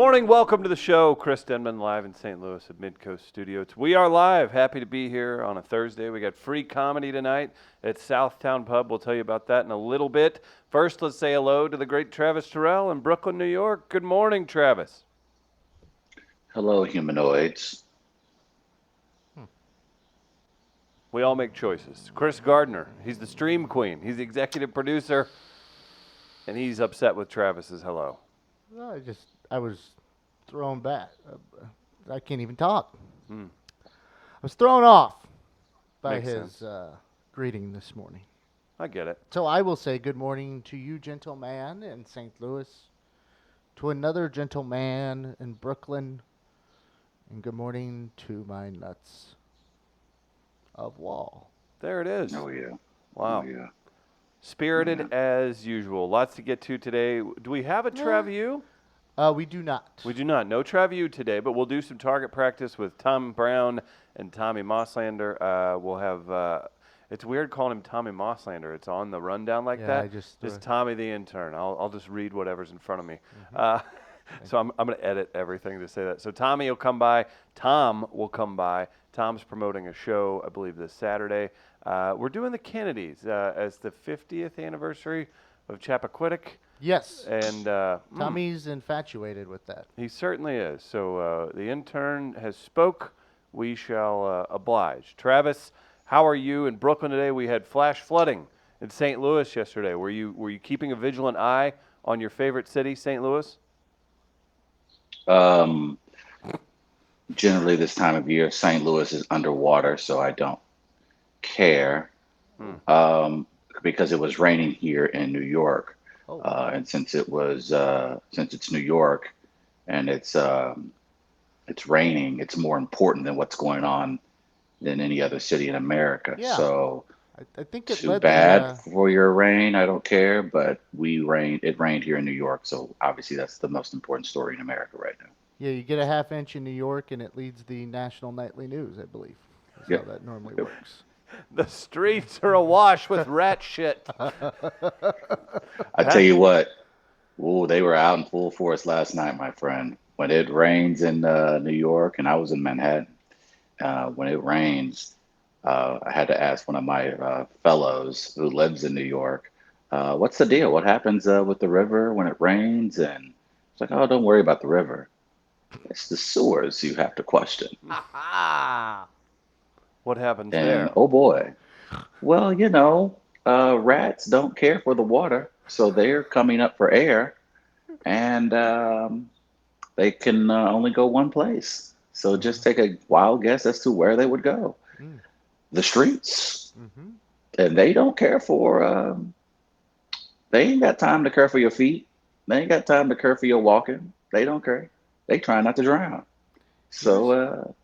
morning. Welcome to the show. Chris Denman live in St. Louis at Midcoast Studios. We are live. Happy to be here on a Thursday. We got free comedy tonight at Southtown Pub. We'll tell you about that in a little bit. First, let's say hello to the great Travis Terrell in Brooklyn, New York. Good morning, Travis. Hello, humanoids. We all make choices. Chris Gardner, he's the stream queen. He's the executive producer, and he's upset with Travis's hello. No, I was thrown back. I can't even talk. I was thrown off by Makes his greeting this morning. I get it. So I will say good morning to you, gentleman, in St. Louis, to another gentleman in Brooklyn, and good morning to my nuts of WAL. There it is. Oh, yeah. Wow. Oh, yeah. Spirited as usual. Lots to get to today. Do we have a Travu? We do not. We do not. No Travu today, but we'll do some target practice with Tom Brown and Tommy Mosslander. We'll have, it's weird calling him Tommy Mosslander. It's on the rundown like that. I just Tommy the intern. I'll just read whatever's in front of me. So I'm going to edit everything to say that. So Tommy will come by. Tom will come by. Tom's promoting a show, I believe, this Saturday. We're doing the Kennedys as the 50th anniversary of Chappaquiddick. Yes. And Tommy's infatuated with that. he certainly is. So the intern has spoke. We shall oblige. Travis, how are you in Brooklyn today? We had flash flooding in St. Louis yesterday. Were you keeping a vigilant eye on your favorite city, St. Louis? Generally, this time of year, St. Louis is underwater, so I don't care. Because it was raining here in New York. Oh. And since it's New York and it's raining, it's more important than what's going on than any other city in America. Yeah. So I think it too led bad for your rain. I don't care, but it rained here in New York. So obviously that's the most important story in America right now. Yeah, you get a half inch in New York and it leads the national nightly news, I believe. That's Yep. how that normally works. The streets are awash with rat shit. I tell you what, they were out in full force last night, my friend. When it rains in New York, and I was in Manhattan, when it rains, I had to ask one of my fellows who lives in New York, what's the deal? What happens with the river when it rains? And it's like, oh, don't worry about the river. It's the sewers you have to question. What happens And there? oh boy, well, rats don't care for the water, so they're coming up for air, and they can only go one place. So just take a wild guess as to where they would go. The streets. Mm-hmm. And they don't care for, they ain't got time to care for your feet. They ain't got time to care for your walking. They don't care. They try not to drown. So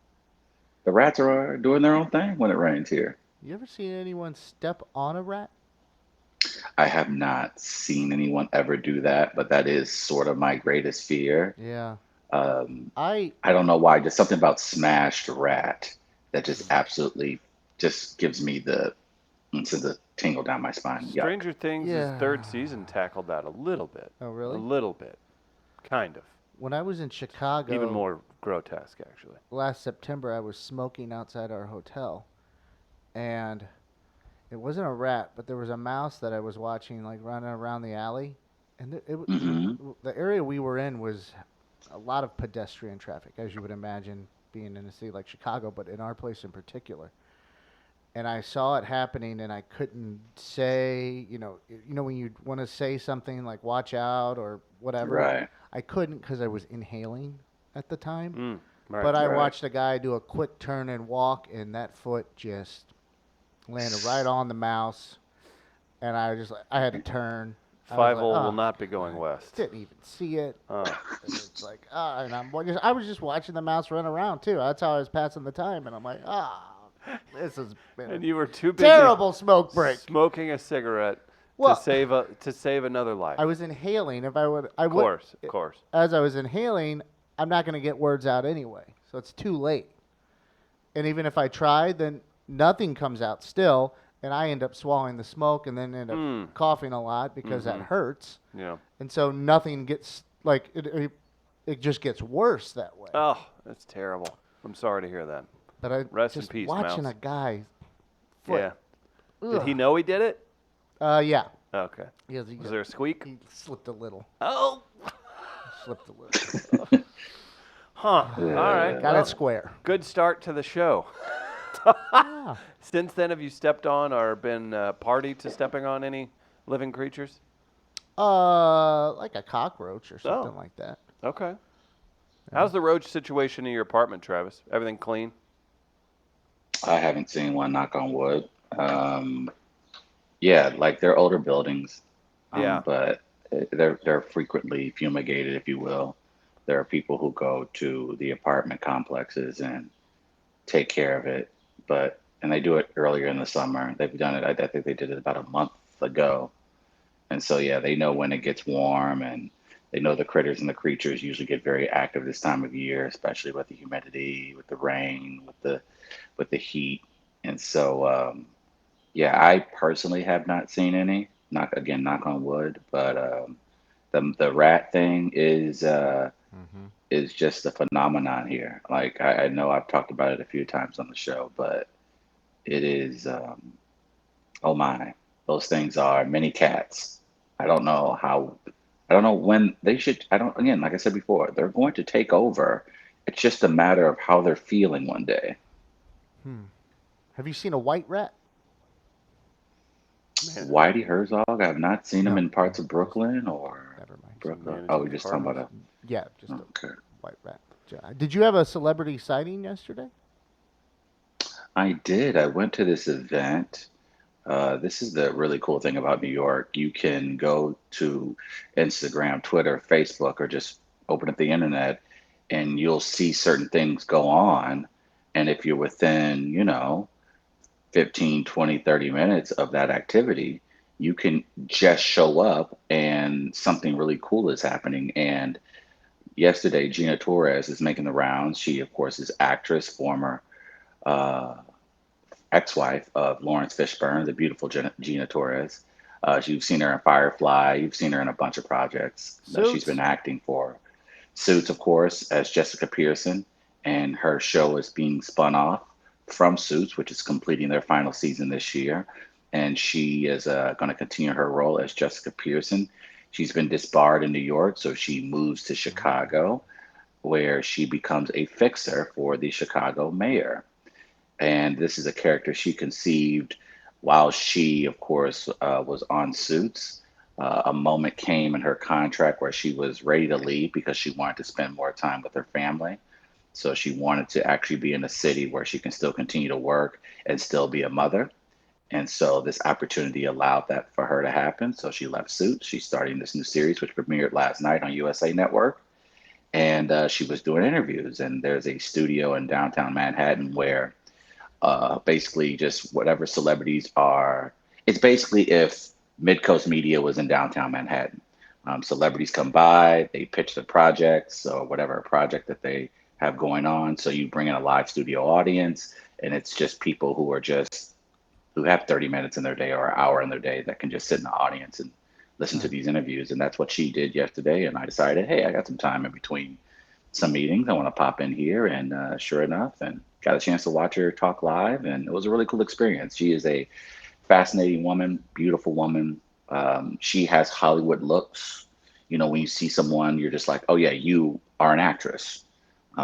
the rats are doing their own thing when it rains here. You ever seen anyone step on a rat? I have not seen anyone ever do that, but that is sort of my greatest fear. Yeah. I don't know why, just something about smashed rat that just absolutely just gives me the tingle down my spine. Yuck. Stranger Things' Yeah. third season tackled that a little bit. Oh, really? A little bit. Kind of. When I was in Chicago, Even more grotesque, actually. last September, I was smoking outside our hotel, and it wasn't a rat, but there was a mouse that I was watching like running around the alley, and the area we were in was a lot of pedestrian traffic, as you would imagine being in a city like Chicago, but in our place in particular. And I saw it happening, and I couldn't say, when you want to say something like "watch out" or whatever. Right. I couldn't because I was inhaling at the time. Right. But I Right. watched a guy do a quick turn and walk, and that foot just landed right on the mouse, and I had to turn. I was like, 5 will not be going west. Didn't even see it. Oh. And it's like, and I was just watching the mouse run around too. That's how I was passing the time, and I'm like, this has been And a you were too busy terrible smoke break. smoking a cigarette Well- to save another life. I was inhaling. If I would, Of course. As I was inhaling, I'm not going to get words out anyway, so it's too late. And even if I tried, then nothing comes out still, and I end up swallowing the smoke and then end up coughing a lot because that hurts. Yeah. And so nothing gets, like, it just gets worse that way. Oh, that's terrible. I'm sorry to hear that. But I Rest in just peace, watching Mouse. a guy. Foot, Yeah. Did he ugh. know he did it? Yeah. Okay. He Was there a squeak? He slipped a little. Oh. Slipped a little. Huh. All right. Got Well, it square. good start to the show. Yeah. Since then, have you stepped on or been party to stepping on any living creatures? Like a cockroach or something Oh. like that. Okay. How's the roach situation in your apartment, Travis? Everything clean? I haven't seen one, knock on wood. Yeah, like they're older buildings, Yeah. but they're frequently fumigated, if you will. There are people who go to the apartment complexes and take care of it, but and they do it earlier in the summer. They've done it. I think they did it about a month ago, and so yeah, they know when it gets warm, and they know the critters and the creatures usually get very active this time of year, especially with the humidity, with the rain, with the heat, and so yeah, I personally have not seen any. Knock on wood, but the rat thing Mm-hmm. is just a phenomenon here. Like I know I've talked about it a few times on the show, but it is oh my, those things are mini cats. I don't know how. I don't know when they should. I don't. Again, like I said before, they're going to take over. It's just a matter of how they're feeling one day. Have you seen a white rat? Man, Whitey Herzog, I have not seen him No. in parts of Just Brooklyn or never mind. Brooklyn. Oh, managing we're just talking about Yeah, just a. a Okay. white rat. Did you have a celebrity sighting yesterday? I did. I went to this event. This is the really cool thing about New York. You can go to Instagram, Twitter, Facebook, or just open up the internet and you'll see certain things go on. And if you're within, 15, 20, 30 minutes of that activity, you can just show up and something really cool is happening. And yesterday, Gina Torres is making the rounds. She, of course, is actress, former uh, ex-wife of Lawrence Fishburne, the beautiful Gina Torres. You've seen her in Firefly. You've seen her in a bunch of projects that she's been Suits. acting for. Suits, of course, as Jessica Pearson, and her show is being spun off from Suits, which is completing their final season this year. And she is going to continue her role as Jessica Pearson. She's been disbarred in New York, so she moves to Chicago, where she becomes a fixer for the Chicago mayor. And this is a character she conceived while she, of course, was on Suits. A moment came in her contract where she was ready to leave because she wanted to spend more time with her family. So she wanted to actually be in a city where she can still continue to work and still be a mother. And so this opportunity allowed that for her to happen. So she left Suits. She's starting this new series, which premiered last night on USA Network. And she was doing interviews. And there's a studio in downtown Manhattan where basically just whatever celebrities are. It's basically if Midcoast Media was in downtown Manhattan. Celebrities come by, they pitch their projects or whatever project that they have going on. So you bring in a live studio audience, and it's just people who have 30 minutes in their day or an hour in their day that can just sit in the audience and listen to these interviews. And that's what she did yesterday. And I decided, hey, I got some time in between some meetings. I want to pop in here, and sure enough, and got a chance to watch her talk live, and it was a really cool experience. She is a fascinating woman, beautiful woman. She has Hollywood looks. When you see someone, you're just like, oh yeah, you are an actress.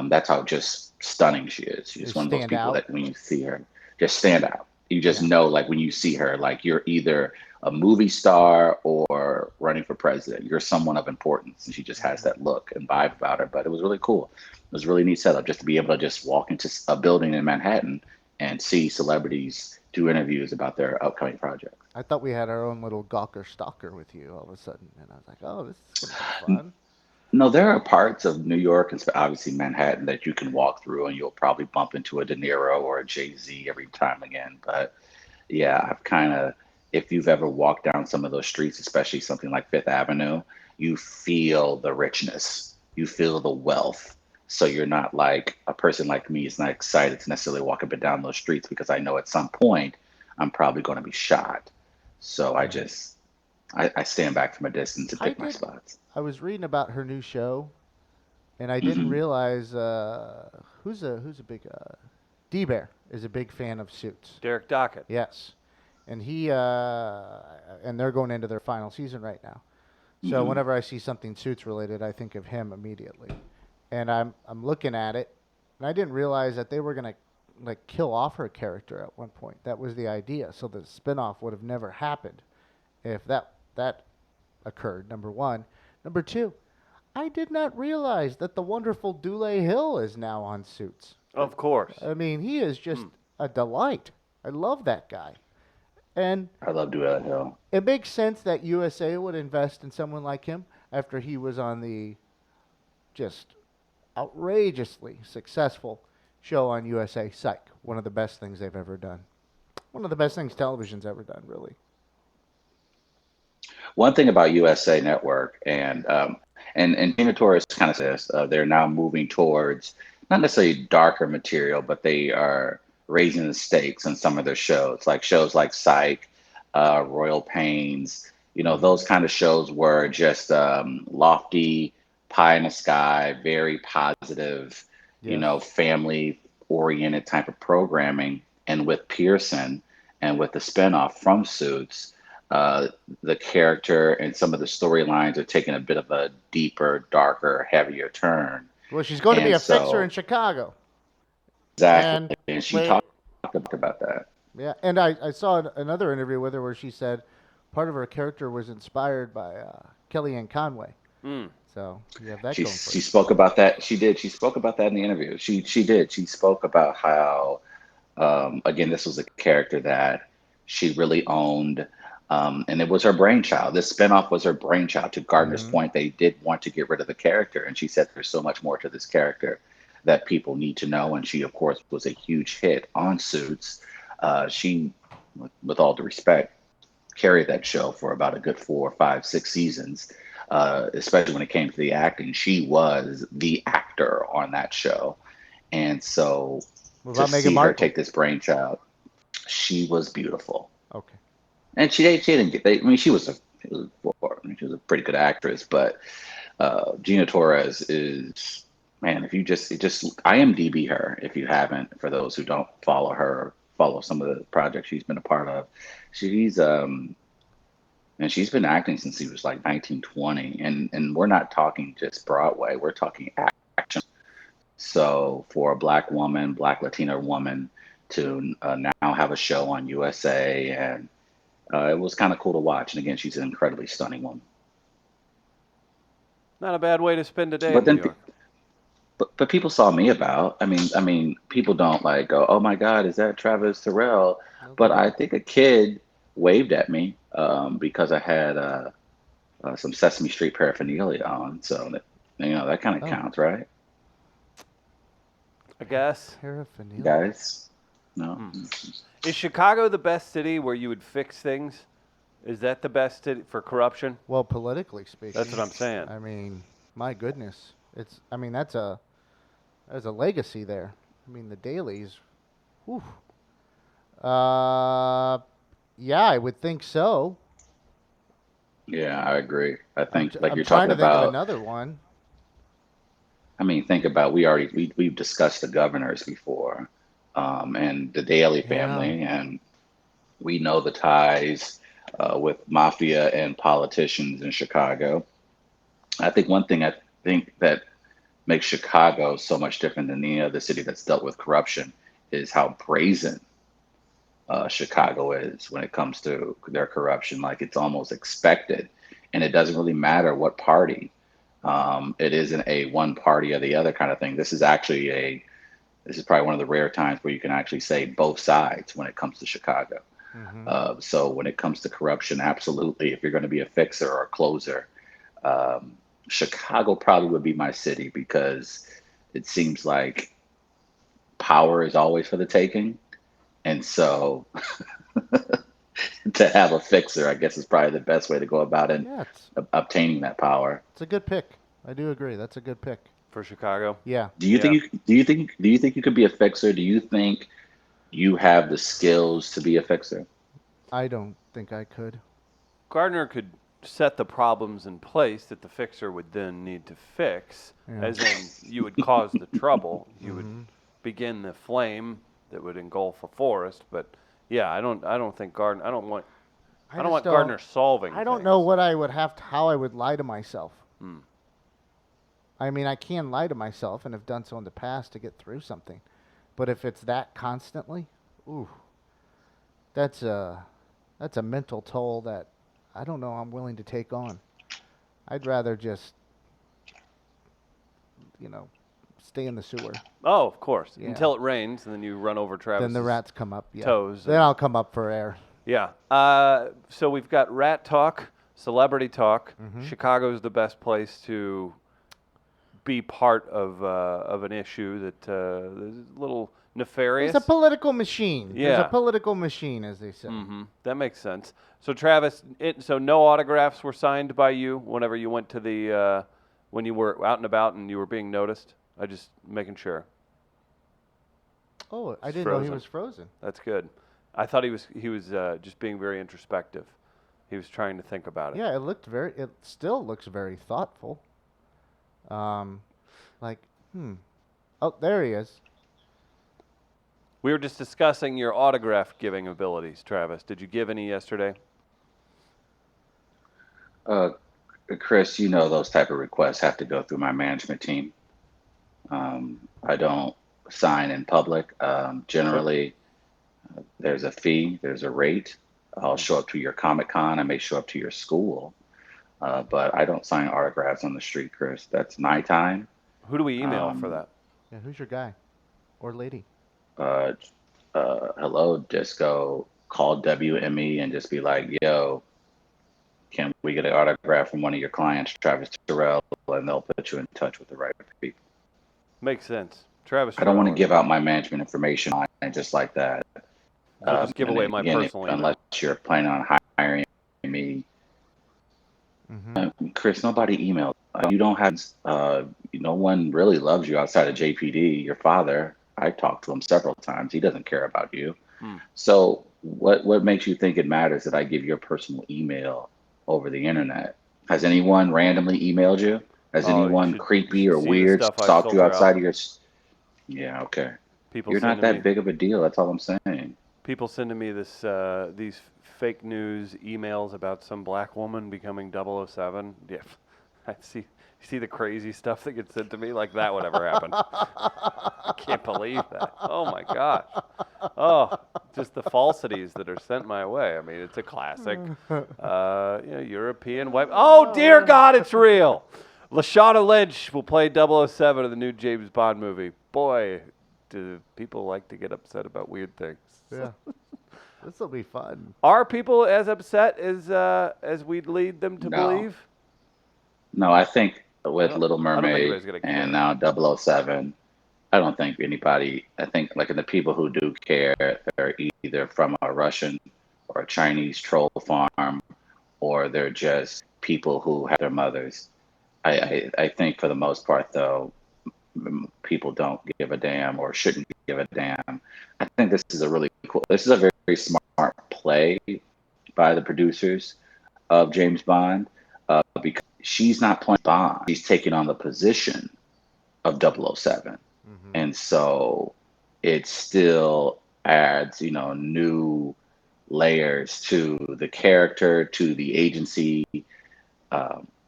That's how just stunning she is. She's They one of those stand people out. that when you see her, just stand out. You just Yeah. know, like when you see her, like you're either a movie star or running for president. You're someone of importance, and she just has that look and vibe about her. But it was really cool. It was a really neat setup just to be able to just walk into a building in Manhattan and see celebrities do interviews about their upcoming projects. I thought we had our own little Gawker stalker with you all of a sudden, and I was like, oh, this is gonna be fun. No, there are parts of New York and obviously Manhattan that you can walk through, and you'll probably bump into a De Niro or a Jay-Z every time again. But yeah, I've kind of, if you've ever walked down some of those streets, especially something like Fifth Avenue, you feel the richness, you feel the wealth. So you're not like a person like me is not excited to necessarily walk up and down those streets because I know at some point I'm probably going to be shot. So Right. I stand back from a distance and I pick my did. spots. I was reading about her new show, and I didn't realize who's a big D-Bear is a big fan of Suits. Derek Dockett. Yes, and and they're going into their final season right now. So whenever I see something Suits related, I think of him immediately. And I'm looking at it, and I didn't realize that they were gonna like kill off her character at one point. That was the idea. So the spinoff would have never happened if that occurred. Number one. Number two, I did not realize that the wonderful Dule Hill is now on Suits. Of course. I mean, he is just a delight. I love that guy. And I love Duet Hill. it makes sense that USA would invest in someone like him after he was on the just outrageously successful show on USA, Psych. One of the best things they've ever done. One of the best things television's ever done, really. One thing about USA Network and Tina Torres kind of says they're now moving towards not necessarily darker material, but they are raising the stakes on some of their shows, like shows like Psych, Royal Pains. You know, those kind of shows were just lofty, pie in the sky, very positive, you know, family oriented type of programming. And with Pearson and with the spinoff from Suits, the character and some of the storylines are taking a bit of a deeper, darker, heavier turn. Well, she's going to be a fixer in Chicago. Exactly. And she talked about that. Yeah, and I saw another interview with her where she said part of her character was inspired by Kellyanne Conway. So you have that going for She spoke about that. She did. She spoke about that in the interview. She did. She spoke about how, again, this was a character that she really owned. And it was her brainchild. This spinoff was her brainchild. To Gardner's point, they did want to get rid of the character. And she said there's so much more to this character that people need to know. And she, of course, was a huge hit on Suits. She, with all due respect, carried that show for about a good 4, 5, 6 seasons, especially when it came to the acting. She was the actor on that show. And so to see her take this brainchild, she was beautiful. Okay. And she didn't get. I mean, she was a pretty good actress, but Gina Torres is, man. If you just IMDb her, if you haven't, for those who don't follow her, follow some of the projects she's been a part of. She's and she's been acting since she was like 1920, and we're not talking just Broadway. We're talking action. So for a Black woman, Black Latina woman to now have a show on USA and it was kind of cool to watch. And again, she's an incredibly stunning woman. Not a bad way to spend a day But in then, New York. but people saw me about. I mean, people don't like go, oh my God, is that Travis Terrell? Okay. But I think a kid waved at me because I had some Sesame Street paraphernalia on. So that, that kind of counts, right? I guess. Paraphernalia. Guys, no. Is Chicago the best city where you would fix things? Is that the best city for corruption? Well, politically speaking. That's what I'm saying. I mean, my goodness. That's a legacy there. I mean, the dailies. Whew. Yeah, I would think so. Yeah, I agree. I think I'm you're trying talking to about think of another one. I mean, think about we've discussed the governors before, and the Daley family, and we know the ties with mafia and politicians in Chicago. I think one thing that makes Chicago so much different than any other city that's dealt with corruption is how brazen Chicago is when it comes to their corruption. Like, it's almost expected, and it doesn't really matter what party. It isn't a one party or the other kind of thing. This is probably one of the rare times where you can actually say both sides when it comes to Chicago. So when it comes to corruption, absolutely. If you're going to be a fixer or a closer, Chicago probably would be my city, because it seems like power is always for the taking. And so to have a fixer, I guess, is probably the best way to go about it, obtaining that power. It's a good pick. I do agree. That's a good pick for Chicago. Yeah. Do you think you could be a fixer? Do you think you have the skills to be a fixer? I don't think I could. Gardner could set the problems in place that the fixer would then need to fix, Yeah. as in you would cause the trouble. You would Mm-hmm. begin the flame that would engulf a forest. But yeah, I don't think Gardner. I don't want just Gardner solving. I don't things. know what I would have to, how I would lie to myself. Hmm. I mean, I can lie to myself and have done so in the past to get through something. But if it's that constantly, ooh, that's a mental toll that I don't know I'm willing to take on. I'd rather just, stay in the sewer. Oh, of course. Yeah. Until it rains, and then you run over Travis. Then the rats come up. Yeah. toes Then and- I'll come up for air. Yeah. So we've got rat talk, celebrity talk. Mhm. Chicago's the best place to be part of an issue that is a little nefarious. It's a political machine. There's Yeah. a political machine, as they say. Mm-hmm. That makes sense. So Travis, so no autographs were signed by you whenever you went to the when you were out and about and you were being noticed. I just making sure. Oh, I It's didn't know he frozen. was frozen. That's good. I thought he was just being very introspective. He was trying to think about it. Yeah, it still looks very thoughtful. Like, oh, there he is. We were just discussing your autograph giving abilities, Travis. Did you give any yesterday? Chris, you know those type of requests have to go through my management team. I don't sign in public. Generally, there's a fee, there's a rate. I'll show up to your Comic-Con. I may show up to your school, but I don't sign autographs on the street, Chris. That's my time. Who do we email for Um, that? Yeah, who's your guy or lady? Uh, hello, just go call WME and just be like, yo, can we get an autograph from one of your clients, Travis Terrell, and they'll put you in touch with the right people. Makes sense. Travis. I don't want to Terrell. give out my management information online just like that. I'll just give And away my again, personal email. unless you're planning on hiring me. Mm-hmm. Chris, nobody emailed. You don't have, no one really loves you outside of JPD, your father. I talked to him several times. He doesn't care about you. So what makes you think it matters that I give your personal email over the internet? Has anyone randomly emailed you? Has Oh, you anyone should- creepy you or should see the weird stuff I stalked you filter outside out. of your? Yeah, okay. People You're not sending that me, big of a deal. That's all I'm saying. People sending me these fake news emails about some black woman becoming 007. Yeah, I see the crazy stuff that gets sent to me. Like that would ever happen. I can't believe that. Oh my gosh. Oh, just the falsities that are sent my way. I mean, it's a classic. European wife. Oh dear God, it's real. Lashana Lynch will play 007 in the new James Bond movie. Boy, do people like to get upset about weird things. Yeah. This will be fun. Are people as upset as we'd lead them to No. believe? No, I think with don't- Little I don't think Mermaid anybody's gonna care. and now 007, I don't think anybody, I think like the people who do care, they're either from a Russian or a Chinese troll farm, or they're just people who have their mothers. I think for the most part, though, people don't give a damn or shouldn't give a damn. I think this is a very smart play by the producers of James Bond, because she's not playing Bond. She's taking on the position of 007. Mm-hmm. And so it still adds, new layers to the character, to the agency.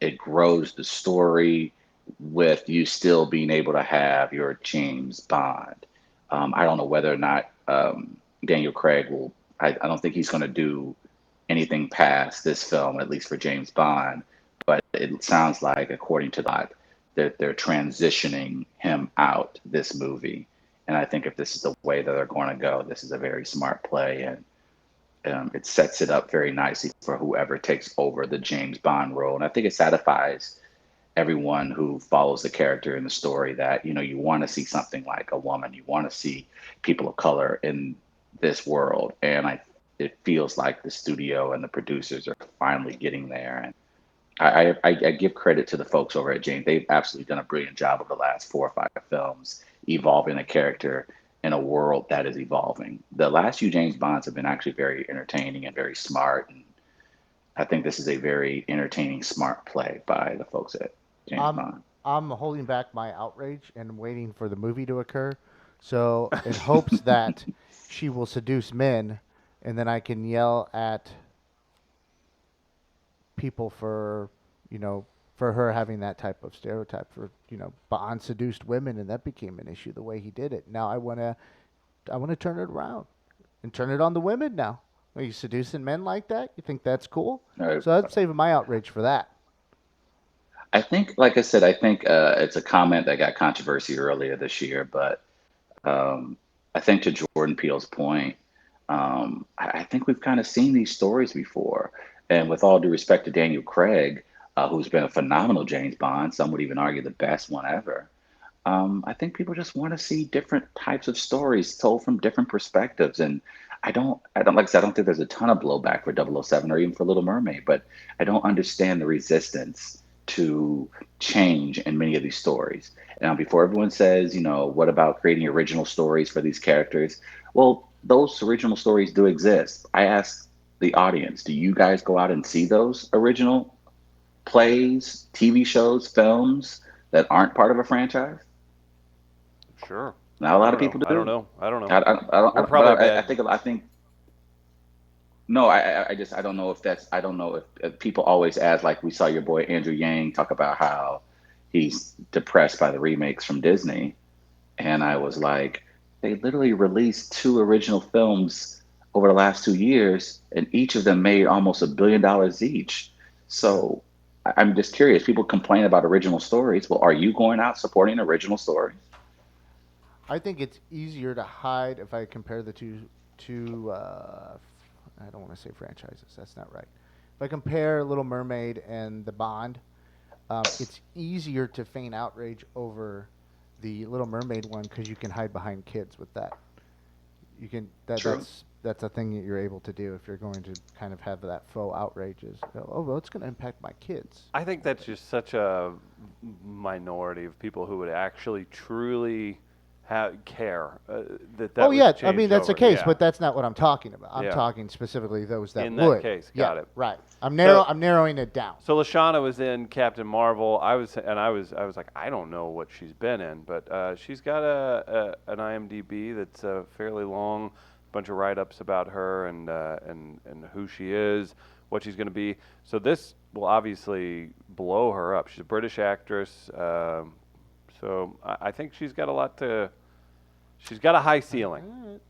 It grows the story with you still being able to have your James Bond. I don't know whether or not Daniel Craig will. I don't think he's going to do anything past this film, at least for James Bond. But it sounds like, according to that, that they're transitioning him out this movie. And I think if this is the way that they're going to go, this is a very smart play, and it sets it up very nicely for whoever takes over the James Bond role. And I think it satisfies everyone who follows the character in the story that, you want to see something like a woman, you want to see people of color in this world. And it feels like the studio and the producers are finally getting there. And I give credit to the folks over at James. They've absolutely done a brilliant job over the last 4 or 5 films, evolving a character in a world that is evolving. The last few James Bonds have been actually very entertaining and very smart. And I think this is a very entertaining, smart play by the folks at James I'm Bond. I'm holding back my outrage and waiting for the movie to occur, so in hopes that she will seduce men, and then I can yell at people for you know for her having that type of stereotype for Bond seduced women, and that became an issue the way he did it. Now I want to turn it around and turn it on the women now. Are you seducing men like that? You think that's cool? Uh, So I'm saving my outrage for that. I think, like I said, I think it's a comment that got controversy earlier this year, but um, I think to Jordan Peele's point, I think we've kind of seen these stories before. And with all due respect to Daniel Craig, who's been a phenomenal James Bond, some would even argue the best one ever. I think people just want to see different types of stories told from different perspectives. And like I said, I don't think there's a ton of blowback for 007 or even for Little Mermaid, but I don't understand the resistance to change in many of these stories. Now, before everyone says, what about creating original stories for these characters? Well, those original stories do exist. I ask the audience, do you guys go out and see those original plays, TV shows, films that aren't part of a franchise? Sure. Not a I lot of don't know. people I don't do. know. I don't know. I We're don't, probably but bad. I think no, I just I don't know if that's I don't know if people always ask, like we saw your boy Andrew Yang talk about how he's depressed by the remakes from Disney, and I was like, they literally released two original films over the last 2 years, and each of them made almost $1 billion each. Yeah. So I'm just curious. People complain about original stories. Well, are you going out supporting original stories? I think it's easier to hide if I compare the two. I don't want to say franchises. That's not right. If I compare Little Mermaid and the Bond, it's easier to feign outrage over the Little Mermaid one because you can hide behind kids with that. You can True. that's a thing that you're able to do if you're going to kind of have that faux outrage. Is oh well, it's going to impact my kids. I think that's just such a minority of people who would actually truly care that Oh that was yeah, I mean changed that's the over. case, Yeah. but that's not what I'm talking about. I'm Yeah. talking specifically those that In that would. case, Yeah, got it. right. So I'm narrowing it down. So Lashana was in Captain Marvel. I was like, I don't know what she's been in, but she's got an IMDb that's fairly long, bunch of write-ups about her and who she is, what she's going to be. So this will obviously blow her up. She's a British actress, so I think she's got a lot to. She's got a high ceiling. All right,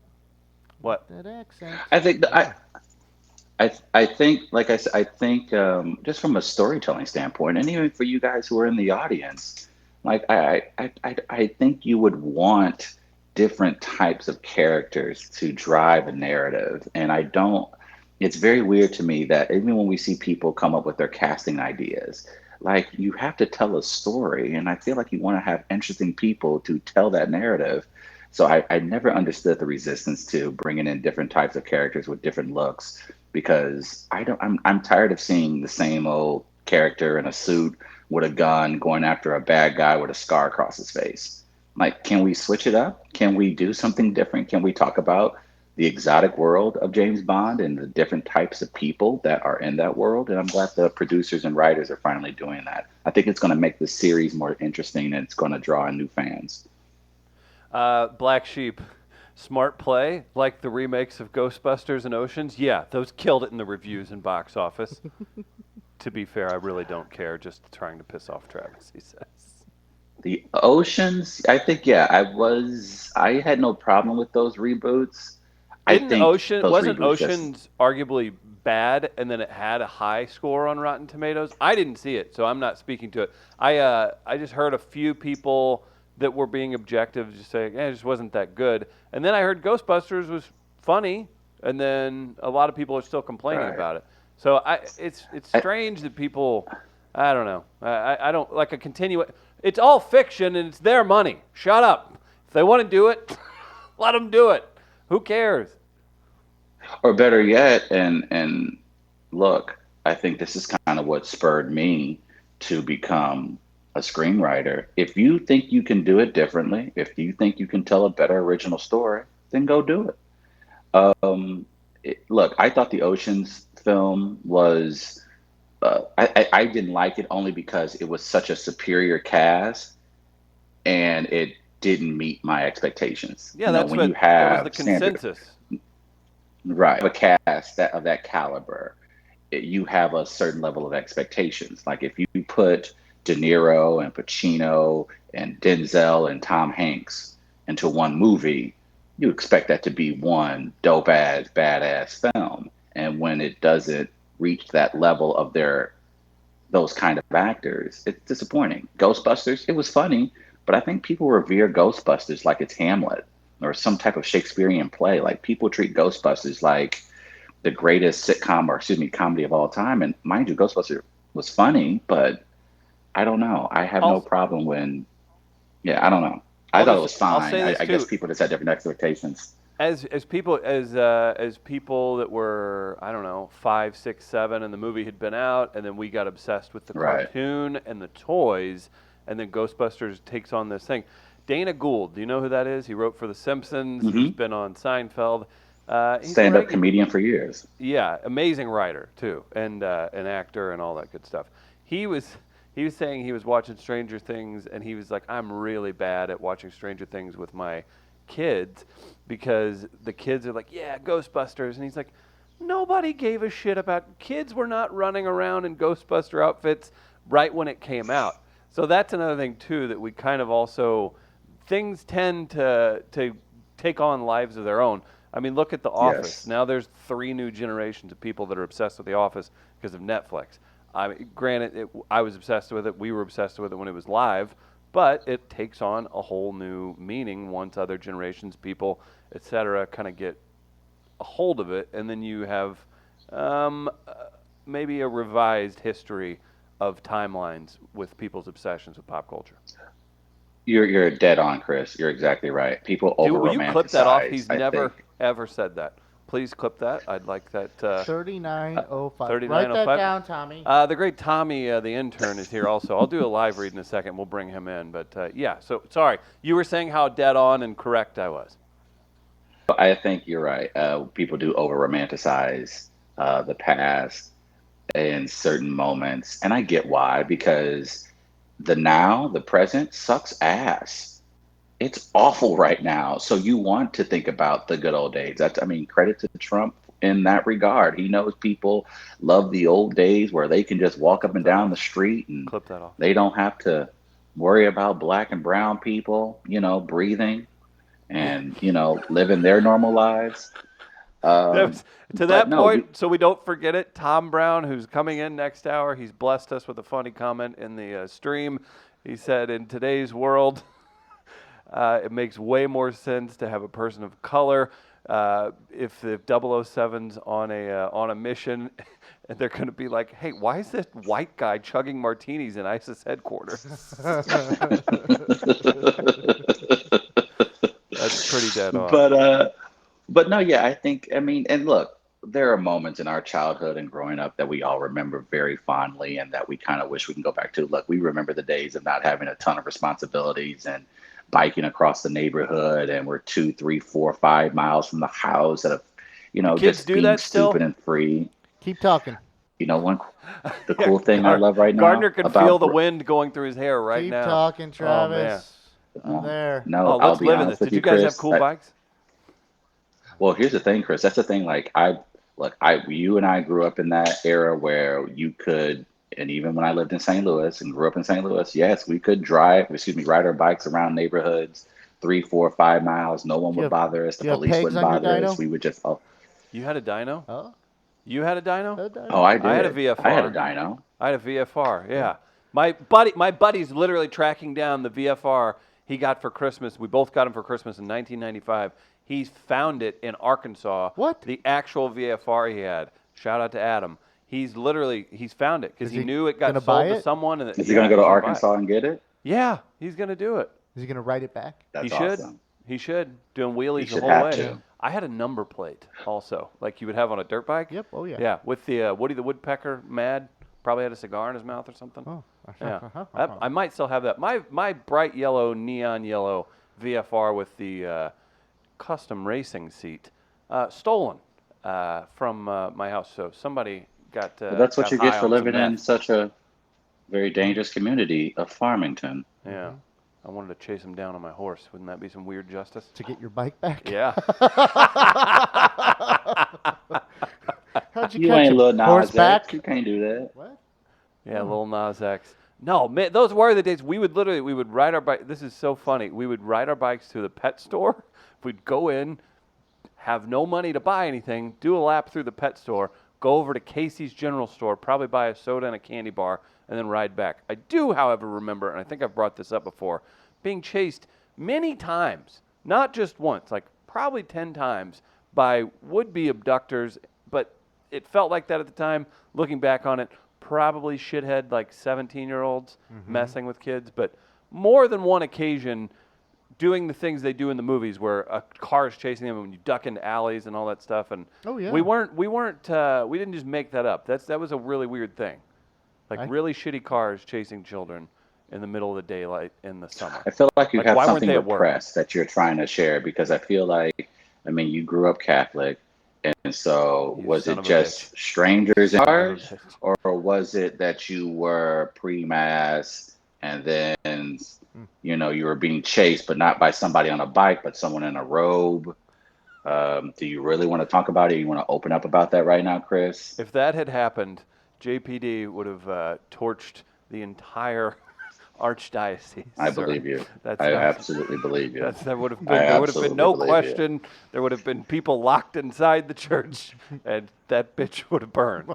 What? that accent. I think that Yeah. I think, like I said, I think just from a storytelling standpoint, and even for you guys who are in the audience, like I think you would want different types of characters to drive a narrative, and I don't. It's very weird to me that even when we see people come up with their casting ideas, like you have to tell a story, and I feel like you want to have interesting people to tell that narrative. So I never understood the resistance to bringing in different types of characters with different looks because I'm tired of seeing the same old character in a suit with a gun going after a bad guy with a scar across his face. Like, can we switch it up? Can we do something different? Can we talk about the exotic world of James Bond and the different types of people that are in that world? And I'm glad the producers and writers are finally doing that. I think it's going to make the series more interesting and it's going to draw in new fans. Black Sheep, smart play, like the remakes of Ghostbusters and Oceans. Yeah, those killed it in the reviews and box office. To be fair, I really don't care. Just trying to piss off Travis, he says. The Oceans, I think, yeah, I had no problem with those reboots. I Didn't think Ocean those wasn't reboots just, Oceans arguably bad, and then it had a high score on Rotten Tomatoes? I didn't see it, so I'm not speaking to it. I just heard a few people that were being objective, just saying, it just wasn't that good. And then I heard Ghostbusters was funny, and then a lot of people are still complaining right. about it. So it's strange that people, I don't know. I don't like a continue. It's all fiction and it's their money. Shut up. If they want to do it, let them do it. Who cares? Or better yet, and look, I think this is kind of what spurred me to become a screenwriter. If you think you can do it differently, if you think you can tell a better original story, then go do it. Um, Look, I thought the Oceans film was I didn't like it only because it was such a superior cast and it didn't meet my expectations. Yeah, that's When you what that was the have Sandra, consensus. right, a cast that of that caliber, you have a certain level of expectations. Like if you put De Niro and Pacino and Denzel and Tom Hanks into one movie, you expect that to be one dope ass badass film. And when it doesn't reach that level of those kind of actors, it's disappointing. Ghostbusters, it was funny, but I think people revere Ghostbusters like it's Hamlet or some type of Shakespearean play. Like people treat Ghostbusters like the greatest sitcom or excuse me comedy of all time. And mind you, Ghostbusters was funny, but I don't know. I have no Also, problem when I don't know. I I'll thought it just was I'll fine. say this I guess too. people just had different expectations. As people that were, I don't know, 5, 6, 7, and the movie had been out, and then we got obsessed with the Right. cartoon and the toys, and then Ghostbusters takes on this thing. Dana Gould, do you know who that is? He wrote for The Simpsons. He's Hmm. been on Seinfeld. He's a Stand-up comedian for years. yeah, amazing writer too, and an actor and all that good stuff. He was he was saying he was watching Stranger Things, and he was like, I'm really bad at watching Stranger Things with my kids because the kids are like, yeah, Ghostbusters, and he's like, nobody gave a shit about kids were not running around in Ghostbuster outfits right when it came out. So that's another thing too that we kind of also things tend to take on lives of their own. I mean, look at The Office. Yes. Now there's 3 new generations of people that are obsessed with The Office because of Netflix. I mean, granted, I was obsessed with it. We were obsessed with it when it was live, but it takes on a whole new meaning once other generations, people, etc., kind of get a hold of it, and then you have um, uh, maybe a revised history of timelines with people's obsessions with pop culture. You're dead on, Chris. You're exactly right. People over Will you clip that off? romanticize, He's I never think. ever said that. Please clip that. I'd like that. 3905. Write that 3905. down, Tommy. The great Tommy, the intern, is here also. I'll do a live read in a second. We'll bring him in. But yeah, so sorry. You were saying how dead on and correct I was. I think you're right. People do over romanticize the past in certain moments, and I get why, because the present sucks ass. It's awful right now. So you want to think about the good old days. I mean, credit to Trump in that regard. He knows people love the old days where they can just walk up Clip and that down off. the street and Clip that off. they don't have to worry about black and brown people, breathing and, living their normal lives. That Um, was, to but that no, point, so we don't forget it, Tom Brown, who's coming in next hour, he's blessed us with a funny comment in the stream. He said, in today's world, it makes way more sense to have a person of color. If the 007's on a mission, and they're going to be like, hey, why is this white guy chugging martinis in ISIS headquarters? That's pretty dead on. But no, yeah, I mean, and look, there are moments in our childhood and growing up that we all remember very fondly and that we kind of wish we can go back to. Look, we remember the days of not having a ton of responsibilities and biking across the neighborhood, and we're 2, 3, 4, 5 miles from the house, and Do kids just do being that stupid still? and free. Keep talking. One the Yeah, cool thing I love right now Gardner can feel about the wind going through his hair right Keep now. talking, Oh, man. Travis. I'm there. no, Oh, I'll let's be live in this. honest with Did you you, guys have Chris. cool bikes? Well, here's the thing, Chris. That's the thing. Like you and I grew up in that era where you could, and even when I lived in St. Louis and grew up in St. Louis, yes, we could ride our bikes around neighborhoods, 3, 4, 5 miles. No one Do you would have, bother us. The do you have police pegs wouldn't on your bother us. dyno? We would just, You had a dyno? Oh, You had a dyno? a oh, dyno. I I had a did. I had a VFR. dyno. I had a VFR, yeah. My buddy's literally tracking down the VFR he got for Christmas. We both got him for Christmas in 1995. He's found it in Arkansas. What? The actual VFR he had. Shout out to Adam. He's found it because Is he he knew it got gonna sold buy to it? someone. And Is he going to go to he's gonna buy it. Arkansas and get it? Yeah, he's gonna do it. Is he gonna write it back? That's He should. awesome. He should. Doing wheelies He the should whole have way. to. I had a number plate also, like you would have on a dirt bike. Yep. Oh yeah. Yeah, with the Woody the Woodpecker mad. Probably had a cigar in his mouth or something. Oh. Yeah, I might still have that. My bright yellow, neon yellow VFR with the custom racing seat, stolen. from my house. So somebody got But that's what got you get high for on some living in meth. such a very dangerous community of Farmington. Yeah. I wanted to chase him down on my horse. Wouldn't that be some weird justice? To get your bike back? Yeah. How'd you You catch ain't him? little Nas X. Horseback? You can't do that. What? Yeah, Lil Nas X. No, man, those were the days. We would ride our bike. This is so funny. We would ride our bikes to the pet store. We'd go in, have no money to buy anything, do a lap through the pet store, go over to Casey's General Store, probably buy a soda and a candy bar, and then ride back. I do, however, remember, and I think I've brought this up before, being chased many times, not just once, like probably 10 times by would-be abductors, but it felt like that at the time. Looking back on it, probably shithead like 17-year-olds messing with kids, but more than one occasion doing the things they do in the movies where a car is chasing them and you duck into alleys and all that stuff. And Oh, yeah. we didn't just make that up. That was a really weird thing. Like really shitty cars chasing children in the middle of the daylight in the summer. I feel like you Like, have why weren't something they at work? repressed that you're trying to share because I feel like, I mean, you grew up Catholic, and so You was son it of a just strangers in Son of a cars, bitch. or was it that you were pre-mass and then, you know, you were being chased, but not by somebody on a bike, but someone in a robe? Do you really want to talk about it? You want to open up about that right now, Chris? If that had happened, JPD would have torched the entire archdiocese. I sir. believe you. That's I not- absolutely believe you. There would have been. I There would have been absolutely no believe you. question. There would have been people locked inside the church, and that bitch would have burned.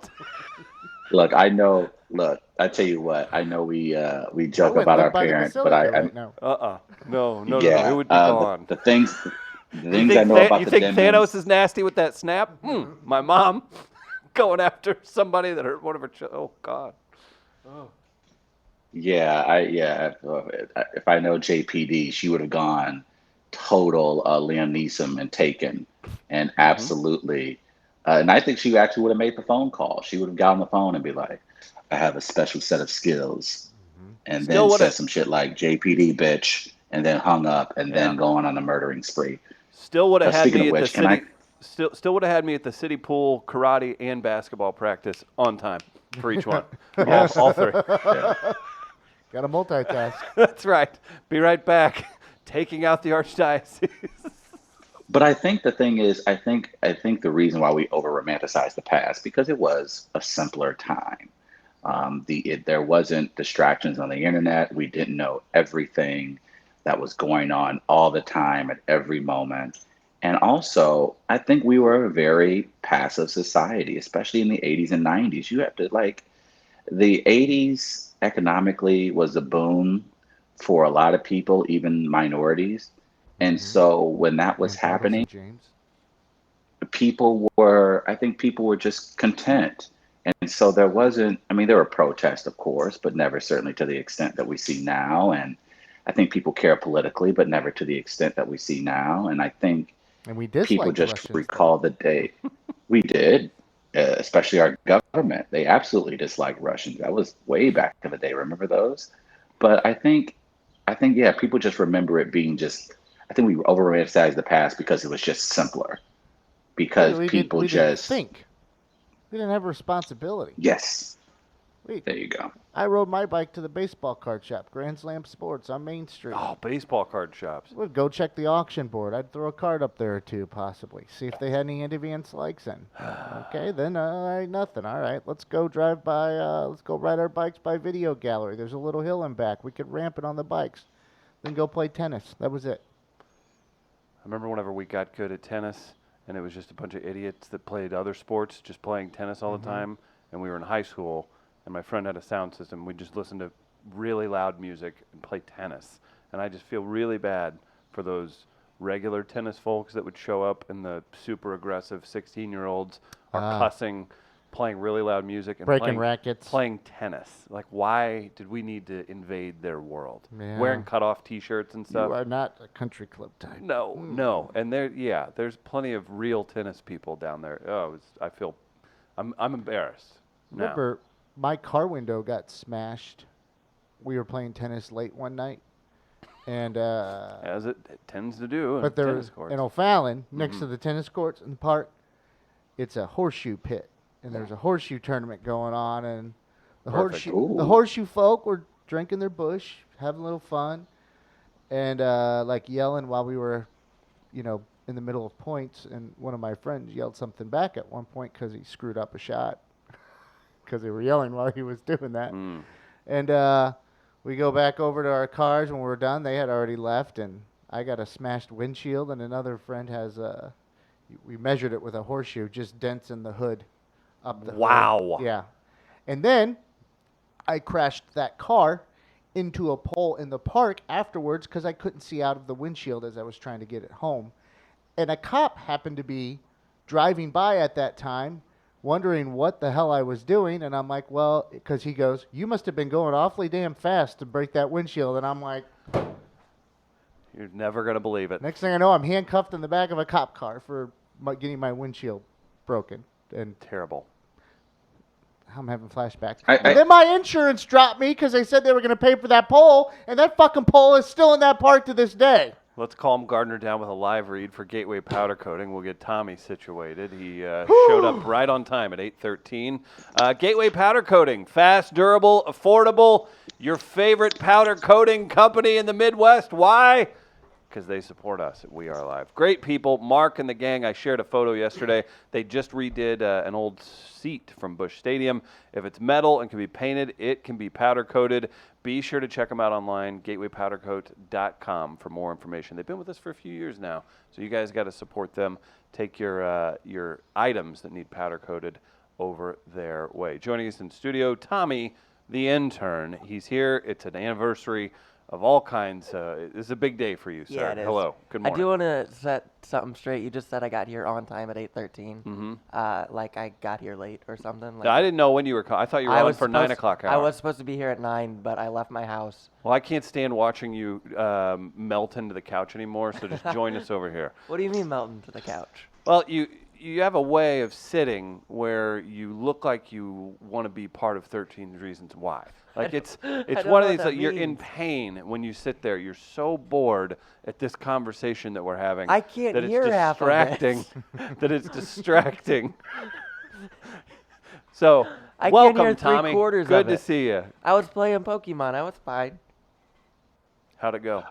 Look, I know. Look, I tell you what. I know we joke wouldn't about live our by the parents, but basilica I right now. No. yeah. It would be gone. The things you I think, know about you the think Denmans. Thanos is nasty with that snap? My mom going after somebody that hurt one of her children. Oh God. Yeah. If I know JPD, she would have gone total Liam Neeson and Taken, and absolutely. And I think she actually would have made the phone call. She would have got on the phone and be like, "I have a special set of skills," and Still then woulda- said some shit like "JPD, bitch," and then hung up, and then going on a murdering spree. Still would have had Speaking me of at the which, can I? city. Still would have had me at the city pool, karate, and basketball practice on time for each one. all three. Got to multitask. That's right. Be right back. Taking out the archdiocese. But I think the thing is, I think the reason why we over romanticize the past because it was a simpler time. There wasn't distractions on the internet. We didn't know everything that was going on all the time at every moment. And also, I think we were a very passive society, especially in the 80s and 90s. You have to the 80s economically was a boom for a lot of people, even minorities. And so when that was And Protestant happening, James. I think people were just content. And so there wasn't, I mean, there were protests, of course, but never certainly to the extent that we see now. And I think people care politically, but never to the extent that we see now. And I think And we people disliked just Russians, recall the day we did, especially our government. They absolutely disliked Russians. That was way back in the day. Remember those? But I think, yeah, people just remember it being just, I think we over romanticize the past because it was just simpler. Because we people didn't just think. We didn't have responsibility. yes. Wait, There you go. I rode my bike to the baseball card shop, Grand Slam Sports on Main Street. Oh, baseball card shops. Would go check the auction board. I'd throw a card up there or two, possibly. See if they had any Indians likes in. Okay, then all right, nothing. All right, let's go drive by. Let's go ride our bikes by Video Gallery. There's a little hill in back. We could ramp it on the bikes. Then go play tennis. That was it. I remember whenever we got good at tennis, and it was just a bunch of idiots that played other sports, just playing tennis all the time. And we were in high school, and my friend had a sound system. We just listened to really loud music and play tennis. And I just feel really bad for those regular tennis folks that would show up, and the super aggressive 16-year-olds are cussing, playing really loud music, and Breaking rackets. playing tennis. Like, why did we need to invade their world? Yeah. Wearing cutoff T-shirts and stuff. You are not a country club type. No, and there's plenty of real tennis people down there. I'm embarrassed. now. Remember, my car window got smashed. We were playing tennis late one night, and As it tends to do. but there tennis was courts. in O'Fallon next to the tennis courts in the park. it's a horseshoe pit, and there's a horseshoe tournament going on, and the Perfect. horseshoe folk were drinking their bush, having a little fun, and like yelling while we were, in the middle of points. And one of my friends yelled something back at one point because he screwed up a shot because they were yelling while he was doing that. And we go back over to our cars when we're done. They had already left, and I got a smashed windshield, and another friend has we measured it with a horseshoe, just dents in the hood, up the Wow. hood. Yeah. And then I crashed that car into a pole in the park afterwards because I couldn't see out of the windshield as I was trying to get it home. And a cop happened to be driving by at that time, wondering what the hell I was doing. And I'm like, well, because he goes, you must have been going awfully damn fast to break that windshield. And I'm like, You're never going to believe it. next thing I know, I'm handcuffed in the back of a cop car for getting my windshield broken. And Terrible. I'm having flashbacks. And then my insurance dropped me because they said they were going to pay for that pole, and that fucking pole is still in that park to this day. Let's calm Gardner down with a live read for Gateway Powder Coating. We'll get Tommy situated. He showed up right on time at 8:13. Gateway Powder Coating, fast, durable, affordable. Your favorite powder coating company in the Midwest. Why? Because they support us at We Are Live. Great people. Mark and the gang, I shared a photo yesterday. They just redid an old seat from Busch Stadium. If it's metal and can be painted, it can be powder coated. Be sure to check them out online, gatewaypowdercoat.com for more information. They've been with us for a few years now, so you guys got to support them. Take your items that need powder coated over their way. Joining us in studio, Tommy, the intern. He's here. It's an anniversary of all kinds. This is a big day for you, sir. Yeah, it is. Hello. Good morning. I do want to set something straight. You just said I got here on time at 8:13. Mm-hmm. Like I got here late or something. Like I didn't know when you were I thought you were on for 9 o'clock hour. I was supposed to be here at 9, but I left my house. Well, I can't stand watching you melt into the couch anymore, so just join us over here. What do you mean melting to the couch? Well, you have a way of sitting where you look like you want to be part of 13 Reasons Why. Like it's don't one of know these what that that you're in means. pain when you sit there. You're so bored at this conversation that we're having. I can't that it's hear half of distracting. it. That it's distracting. So I can't welcome, hear Tommy. three-quarters Good of to it. see you. I was playing Pokemon. I was fine. How'd it go?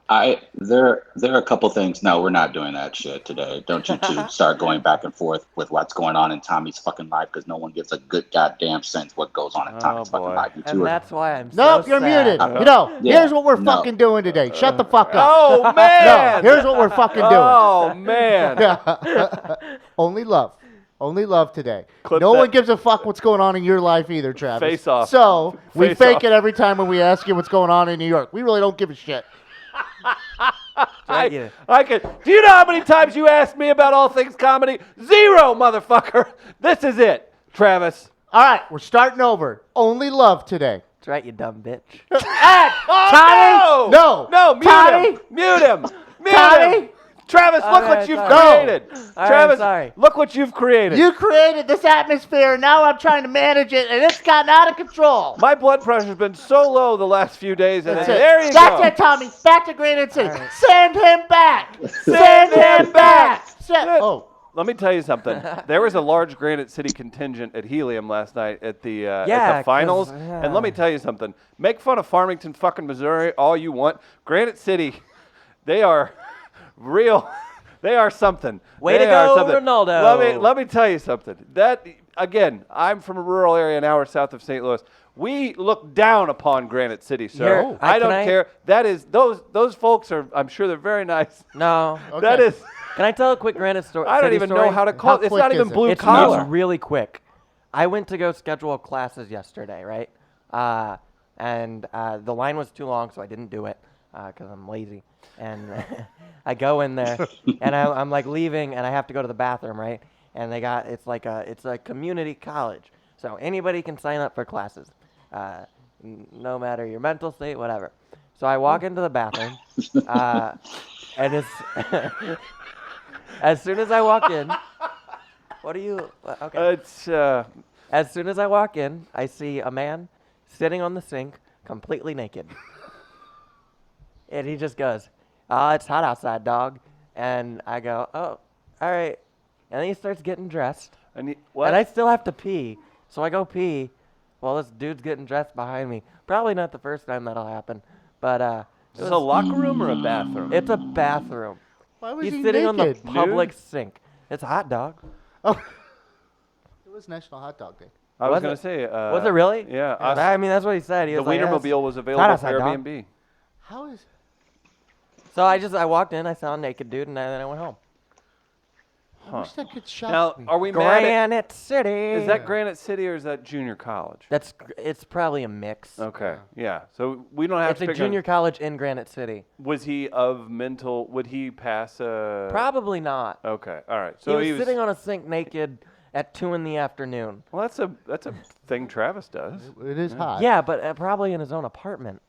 there are a couple things. No, we're not doing that shit today. Don't you two start going back and forth with what's going on in Tommy's fucking life, because no one gives a good goddamn sense what goes on in Tommy's fucking boy. life. You And two are that's why I'm Nope, so you're sad. muted. Yeah, Here's what we're no. fucking doing today. Shut the fuck up. Oh man! No, here's what we're fucking doing. Oh man! Yeah. Only love. Only love today. Clip no that. one gives a fuck what's going on in your life either, Travis. Face off. So we Face fake off. it every time when we ask you what's going on in New York. We really don't give a shit. Yeah. I could. Do you know how many times you asked me about all things comedy? 0, motherfucker. This is it, Travis. All right, we're starting over. Only love today. That's right, you dumb bitch. Oh, Tommy? No. No, mute Tommy? him. Mute him. Mute Tommy? him. Travis, look All what right, you've sorry. created. All right, Travis, sorry. look what you've created. You created this atmosphere, and now I'm trying to manage it, and it's gotten out of control. My blood pressure's been so low the last few days, and That's it. there you That's go. it, Tommy. Back to Granite City. All right. Send him back. Send him back. Oh. Let me tell you something. There was a large Granite City contingent at Helium last night at the Yeah, 'cause, finals. And let me tell you something. Make fun of Farmington, fucking Missouri all you want. Granite City, they are real. They are something. Way They to are go, something. Ronaldo. Let me tell you something. That again, I'm from a rural area an hour south of St. Louis. We look down upon Granite City, sir. Here, I don't can I- care. That is those folks are. I'm sure they're very nice. No. Okay. That is. Can I tell a quick Granite story? I don't City even story? know how to call How it. It's quick not even is it? blue It's collar. really quick. I went to go schedule classes yesterday, right? And the line was too long, so I didn't do it because I'm lazy. And I go in there, and I'm like leaving, and I have to go to the bathroom, right? And it's a community college, so anybody can sign up for classes, no matter your mental state, whatever. So I walk into the bathroom, and it's as soon as I walk in. What are you? Okay. It's As soon as I walk in, I see a man sitting on the sink, completely naked. And he just goes, "Oh, it's hot outside, dog." And I go, "Oh, all right." And then he starts getting dressed. What? And I still have to pee. So I go pee while this dude's getting dressed behind me. Probably not the first time that'll happen. But Is this a locker room or a bathroom? it's a bathroom. Why was He's he sitting on the naked? public sink. It's a hot dog. Oh, it was National Hot Dog Day. I was Was going it? to say. Was it really? Yeah. I mean, that's what he said. He The was like, Wienermobile was "It's available hot for outside, dog." Airbnb. How is? So I walked in, I saw a naked dude, and then I went home. I wish that could shock Now, me. are we mad at, Granite City. is that Granite City or is that junior college? It's probably a mix. Okay, yeah. So we don't have It's to a pick junior college in Granite City. Was he of mental? Would he pass a? Probably not. Okay, all right. So he was sitting on a sink naked at 2 p.m. Well, that's a thing Travis does. It is hot. Yeah, but probably in his own apartment.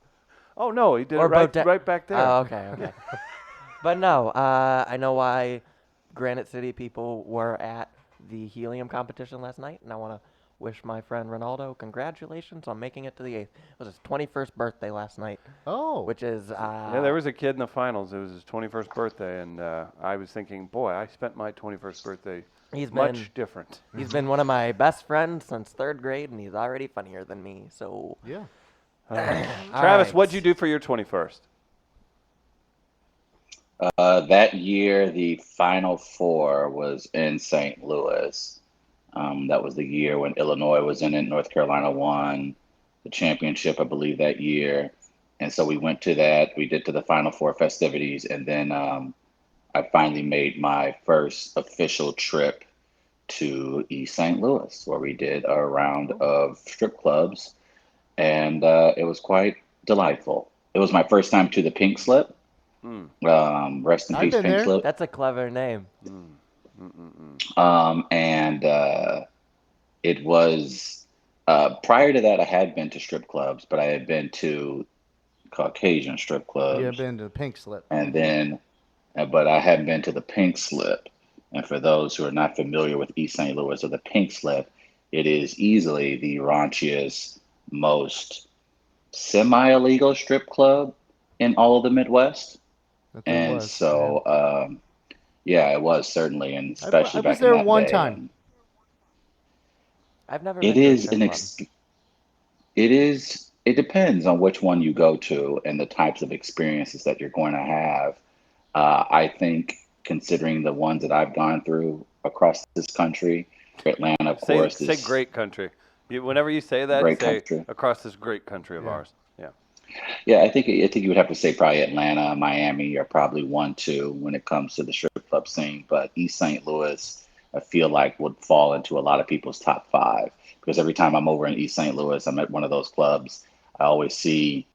Oh no, he did Or it right, bote- right back there. Oh, okay. But no, I know why Granite City people were at the helium competition last night, and I want to wish my friend Ronaldo congratulations on making it to the 8th. It was his 21st birthday last night, Oh. which is Yeah, there was a kid in the finals. It was his 21st birthday, and I was thinking, boy, I spent my 21st birthday much different. He's been one of my best friends since 3rd grade, and he's already funnier than me. So, Yeah. Travis, right. what'd you do for your 21st? That year, the Final Four was in St. Louis. That was the year when Illinois was in it. North Carolina won the championship, I believe, that year. And so we went to that. We did to the Final Four festivities. And then I finally made my first official trip to East St. Louis, where we did a round of strip clubs. And it was quite delightful. It was my first time to the Pink Slip. Rest in I've peace, been Pink there. Slip. that's a clever name. And it was prior to that, I had been to strip clubs, but I had been to Caucasian strip clubs. You have been to the Pink Slip. And then, but I hadn't been to the Pink Slip. And for those who are not familiar with East St. Louis or the Pink Slip, it is easily the raunchiest, most semi-illegal strip club in all of the Midwest. That there And was, so, yeah, it was certainly, and I especially was back there in that one day. time. I've never It been to a is strip club. it depends on which one you go to and the types of experiences that you're going to have. I think considering the ones that I've gone through across this country, Atlanta, of course, Say is great country. Whenever you say that, great say country. across this great country of Yeah. ours. Yeah. Yeah, I think you would have to say probably Atlanta, Miami are probably 1, 2 when it comes to the strip club scene. But East St. Louis, I feel like would fall into a lot of people's top 5 because every time I'm over in East St. Louis, I'm at one of those clubs. I always see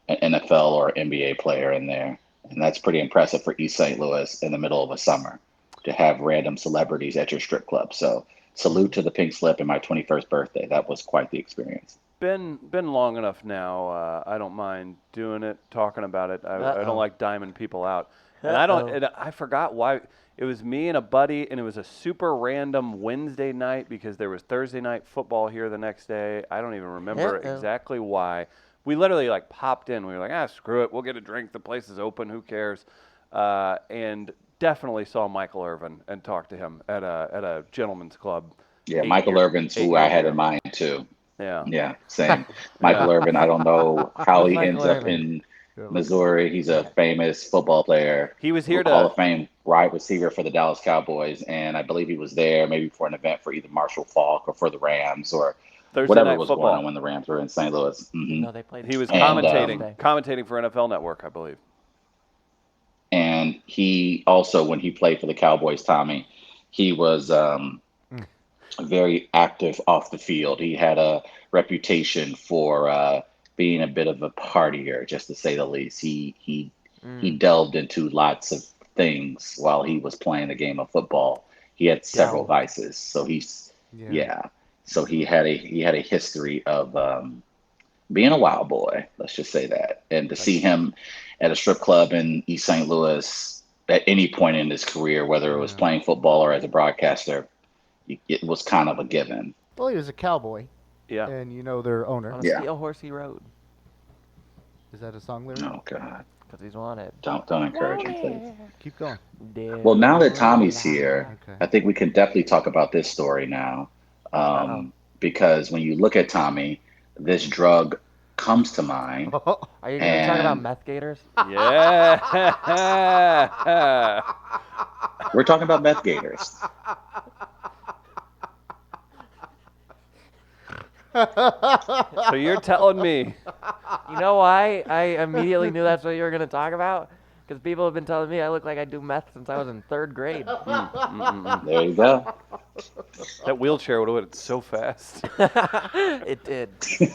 an NFL or NBA player in there, and that's pretty impressive for East St. Louis in the middle of a summer to have random celebrities at your strip club. So salute to the Pink Slip and my 21st birthday. That was quite the experience. Been long enough now. I don't mind doing it, talking about it. I Uh-oh. don't like diming people out, and I don't. Uh-oh. And I forgot why. It was me and a buddy, and it was a super random Wednesday night because there was Thursday night football here the next day. I don't even remember Uh-oh. exactly why. We literally like popped in. We were like, screw it, we'll get a drink. The place is open. Who cares? And definitely saw Michael Irvin and talked to him at a gentleman's club. Yeah, Michael Irvin's who I had in mind too. Yeah. Yeah, same. Michael Irvin, I don't know how he Michael ends up Irvin? in Missouri. He's a famous football player. He was here Hall to. of Fame wide receiver for the Dallas Cowboys, and I believe he was there maybe for an event for either Marshall Falk or for the Rams or Thursday whatever night was football. going on when the Rams were in St. Louis. No, they played. He was And, commentating for NFL Network, I believe. And he also, when he played for the Cowboys, Tommy, he was very active off the field. He had a reputation for being a bit of a partier, just to say the least. He delved into lots of things while he was playing the game of football. He had several vices, so so he had a history of being a wild boy. Let's just say that. And to see him at a strip club in East St. Louis at any point in his career, whether it was playing football or as a broadcaster, it was kind of a given. Well, he was a cowboy. Yeah. And you know their owner. On a steel horse he rode. Is that a song lyric? Oh God. Because he's wanted. Don't encourage him, please. Keep going. Well, now that Tommy's here, Okay. I think we can definitely talk about this story now. Uh-oh. Because when you look at Tommy, this drug comes to mind. Are you going to talk about And meth gators? Yeah. we're talking about meth gators. So you're telling me. You know why I immediately knew that's what you were going to talk about? Because people have been telling me I look like I do meth since I was in 3rd grade. There you go. That wheelchair would have went so fast. It did. Wait,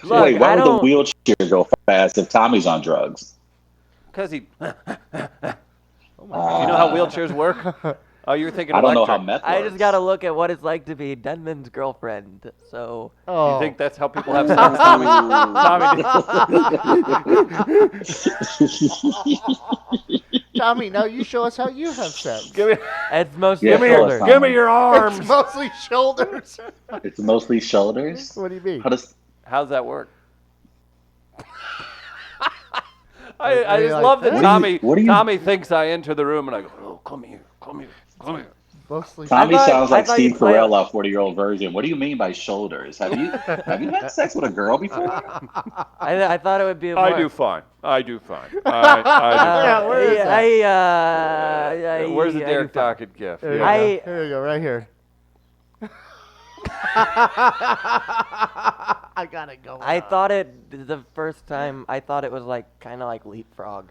Look, why I would the don't. wheelchair go fast if Tommy's on drugs? Because he. Oh my Do you know how wheelchairs work? Oh, you were thinking I don't know electric. how meth works. I just got to look at what it's like to be Denman's girlfriend. So. Do Oh. you think that's how people have sex, Tommy? Tommy, now you show us how you have sex. Give me, It's mostly Yeah, give me show us, shoulders. Tommy. give me your arms. It's mostly shoulders. It's mostly shoulders. What do you mean? How does How's that work? Are I you just like love that this? What do you- Tommy thinks I enter the room and I go, oh, come here. Mostly. Tommy thought- sounds I like thought Steve you'd play Carell, our 40-year-old version. What do you mean by shoulders? Have you had sex with a girl before? I thought it would be more. I do fine. I do fine. Yeah, where is that? Where's the I do Derek fine. Dockett gift? There you Yeah. go. Here you go, right here. I gotta go. I thought it the first time. I thought it was like kind of like leapfrog.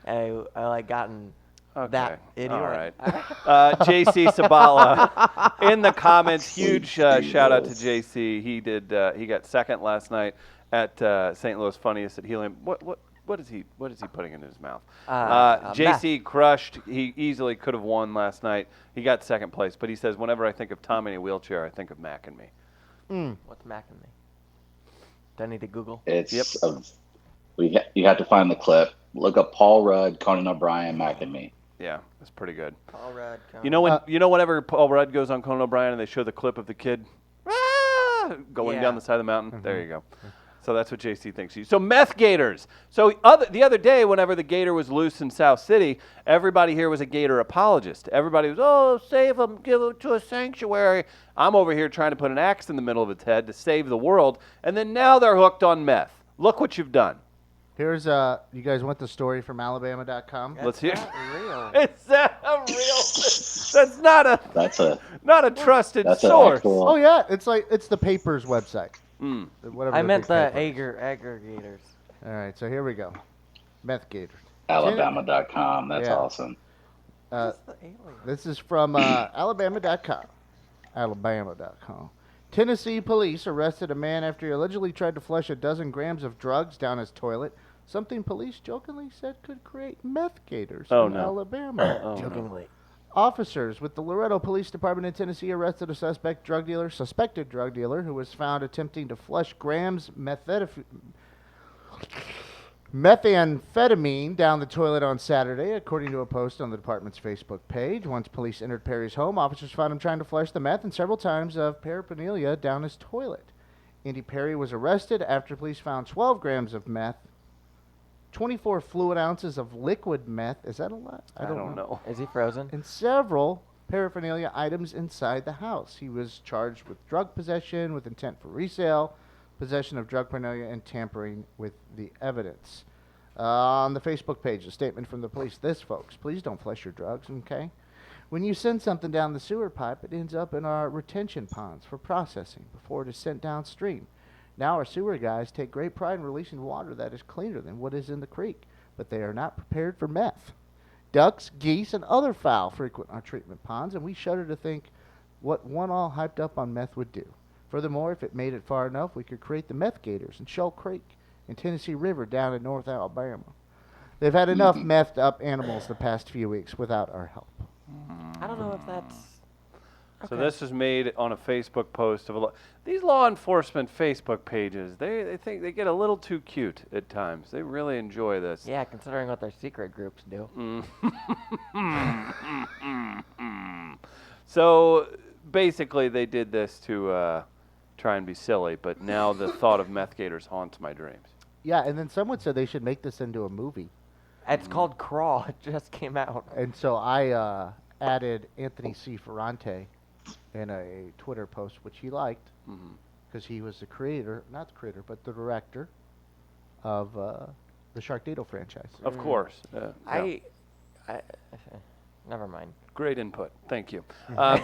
I like gotten that idiot. All right. JC Sabala in the comments. Huge shout out to JC. He got second last night at St. Louis Funniest at Helium. What is he putting in his mouth? JC crushed. He easily could have won last night. He got second place, but he says whenever I think of Tommy in a wheelchair, I think of Mac and me. What's Mac and me? Do I need to Google? It's Yep. you have to find the clip. Look up Paul Rudd, Conan O'Brien, Mac and Me. Yeah, that's pretty good. Paul Rudd. You know whenever Paul Rudd goes on Conan O'Brien and they show the clip of the kid going Yeah. down the side of the mountain. There you go. So that's what JC thinks. So meth gators. So the other day, whenever the gator was loose in South City, everybody here was a gator apologist. Everybody was, save them, give them to a sanctuary. I'm over here trying to put an axe in the middle of its head to save the world. And then now they're hooked on meth. Look what you've done. Here's you guys want the story from Alabama.com? Let's hear. Real. Is that a real? That's not a trusted That's an source. actual. Oh yeah, it's the paper's website. Mm. Whatever I meant big the paper is. aggregators. All right, so here we go. Meth gators. Alabama.com. That's Yeah. awesome. Uh, The alien. This is from Alabama.com. Alabama.com. Tennessee police arrested a man after he allegedly tried to flush a dozen grams of drugs down his toilet, something police jokingly said could create meth gators in Alabama. Oh, no. Jokingly. Officers with the Loretto Police Department in Tennessee arrested a suspected drug dealer who was found attempting to flush grams methamphetamine down the toilet on Saturday, according to a post on the department's Facebook page. Once police entered Perry's home, officers found him trying to flush the meth and several times of paraphernalia down his toilet. Andy Perry was arrested after police found 12 grams of meth, 24 fluid ounces of liquid meth. Is that a lot? I don't know. Is he frozen? And several paraphernalia items inside the house. He was charged with drug possession with intent for resale, possession of drug paraphernalia, and tampering with the evidence. On the Facebook page, a statement from the police. This, folks, please don't flush your drugs, okay? When you send something down the sewer pipe, it ends up in our retention ponds for processing before it is sent downstream. Now our sewer guys take great pride in releasing water that is cleaner than what is in the creek, but they are not prepared for meth. Ducks, geese, and other fowl frequent our treatment ponds, and we shudder to think what one all hyped up on meth would do. Furthermore, if it made it far enough, we could create the meth gators in Shoal Creek and Tennessee River down in North Alabama. They've had enough methed up animals the past few weeks without our help. I don't know if that's. So Okay. this was made on a Facebook post of these law enforcement Facebook pages. They think they get a little too cute at times. They really enjoy this. Yeah, considering what their secret groups do. So basically, they did this to try and be silly, but now the thought of meth gators haunts my dreams. Yeah, and then someone said they should make this into a movie. It's called Crawl. It just came out. And so I added Anthony C. Ferrante in a Twitter post, which he liked because he was the creator, not the creator, but the director of the Sharknado franchise. Of course. Yeah. I never mind. Great input. Thank you.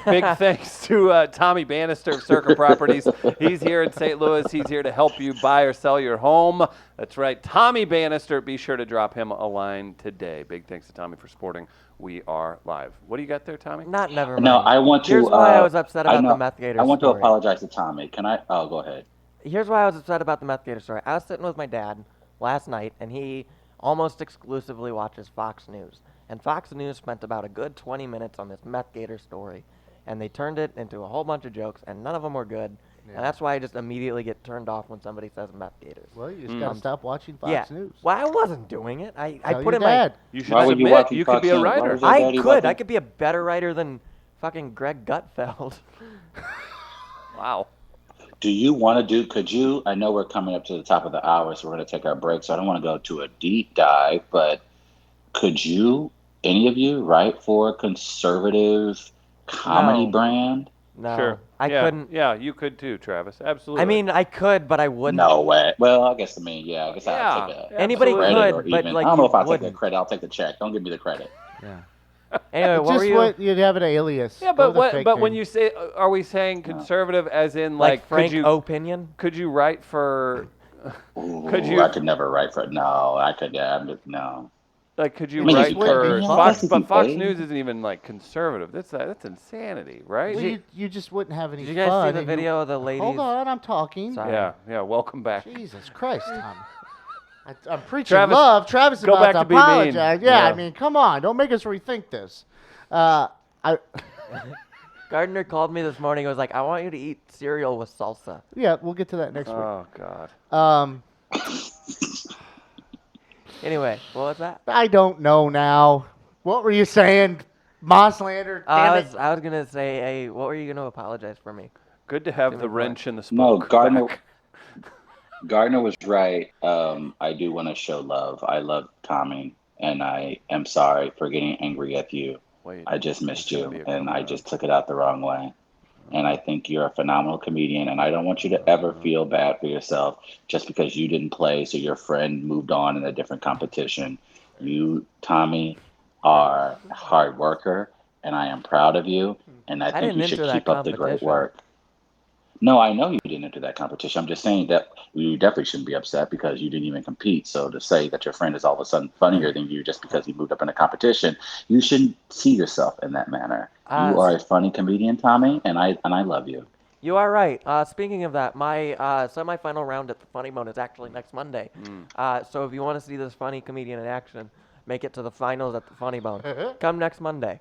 Big thanks to Tommy Bannister of Circa Properties. He's here in St. Louis. He's here to help you buy or sell your home. That's right. Tommy Bannister. Be sure to drop him a line today. Big thanks to Tommy for supporting We Are Live. What do you got there, Tommy? Never mind. No, I want to. Here's why I was upset about the meth gator I want story. to apologize to Tommy. Can I? Oh, go ahead. Here's why I was upset about the meth gator story. I was sitting with my dad last night, and he almost exclusively watches Fox News. And Fox News spent about a good 20 minutes on this meth gator story, and they turned it into a whole bunch of jokes, and none of them were good. Yeah. And that's why I just immediately get turned off when somebody says meth gators. Well, you just gotta stop watching Fox News. Well, I wasn't doing it. I put your in dad. You should Why would you submit. watch You Fox could be a News? Why writer. was your daddy watching? I could be a better writer than fucking Greg Gutfeld. Wow. Do you want to do? Could you? I know we're coming up to the top of the hour, so we're going to take our break. So I don't want to go to a deep dive, but could you? Any of you write for a conservative comedy No. brand? No, Sure. I couldn't. Yeah, you could too, Travis. Absolutely. I mean, I could, but I wouldn't. No way. Well, I guess I'll take Yeah. a Anybody Absolutely. credit, could, or but even, like I don't know you if I'll take wouldn't. the credit. I'll take the check. Don't give me the credit. Yeah. Anyway, what Just were you? what you'd have an alias. Yeah, Go but with a what? fake But when name. you say, are we saying conservative as in like could Frank you Opinion? could you write for Ooh, Could you- I could never write for. No, I could. No. could you I mean, write you wouldn't for be Fox? hard. But Fox Paid. News isn't even like conservative. That's insanity, right? Well, you just wouldn't have any Did you guys fun. see the and you- video of the ladies? Hold on, I'm talking. Sorry. Yeah. Welcome back. Jesus Christ, Tom. I'm preaching Travis, love. Travis is go about back to to be mean. apologize. Yeah, Yeah. I mean, come on. Don't make us rethink this. Gardner called me this morning. He was like, "I want you to eat cereal with salsa." Yeah, we'll get to that next Oh God. week. Anyway, what was that? I don't know now. What were you saying, Mosslander? I Damn it. was gonna say, hey, what were you gonna apologize for me? Good to have Give the me a wrench in the No, spoke. Gardner. back. Gardner was right. I do want to show love. I love Tommy, and I am sorry for getting angry at you. Wait, I just missed that's gonna you, be a and I comeback. just took it out the wrong way. And I think you're a phenomenal comedian, and I don't want you to ever feel bad for yourself just because you didn't play, so your friend moved on in a different competition. You, Tommy, are a hard worker, and I am proud of you, and I think didn't you should enter that keep up the great competition. work. No, I know you didn't enter that competition. I'm just saying that you definitely shouldn't be upset because you didn't even compete. So to say that your friend is all of a sudden funnier than you just because he moved up in a competition, you shouldn't see yourself in that manner. You are a funny comedian, Tommy, and I love you. You are right. Speaking of that, my semifinal round at the Funny Bone is actually next Monday. So if you want to see this funny comedian in action, make it to the finals at the Funny Bone. Come next Monday.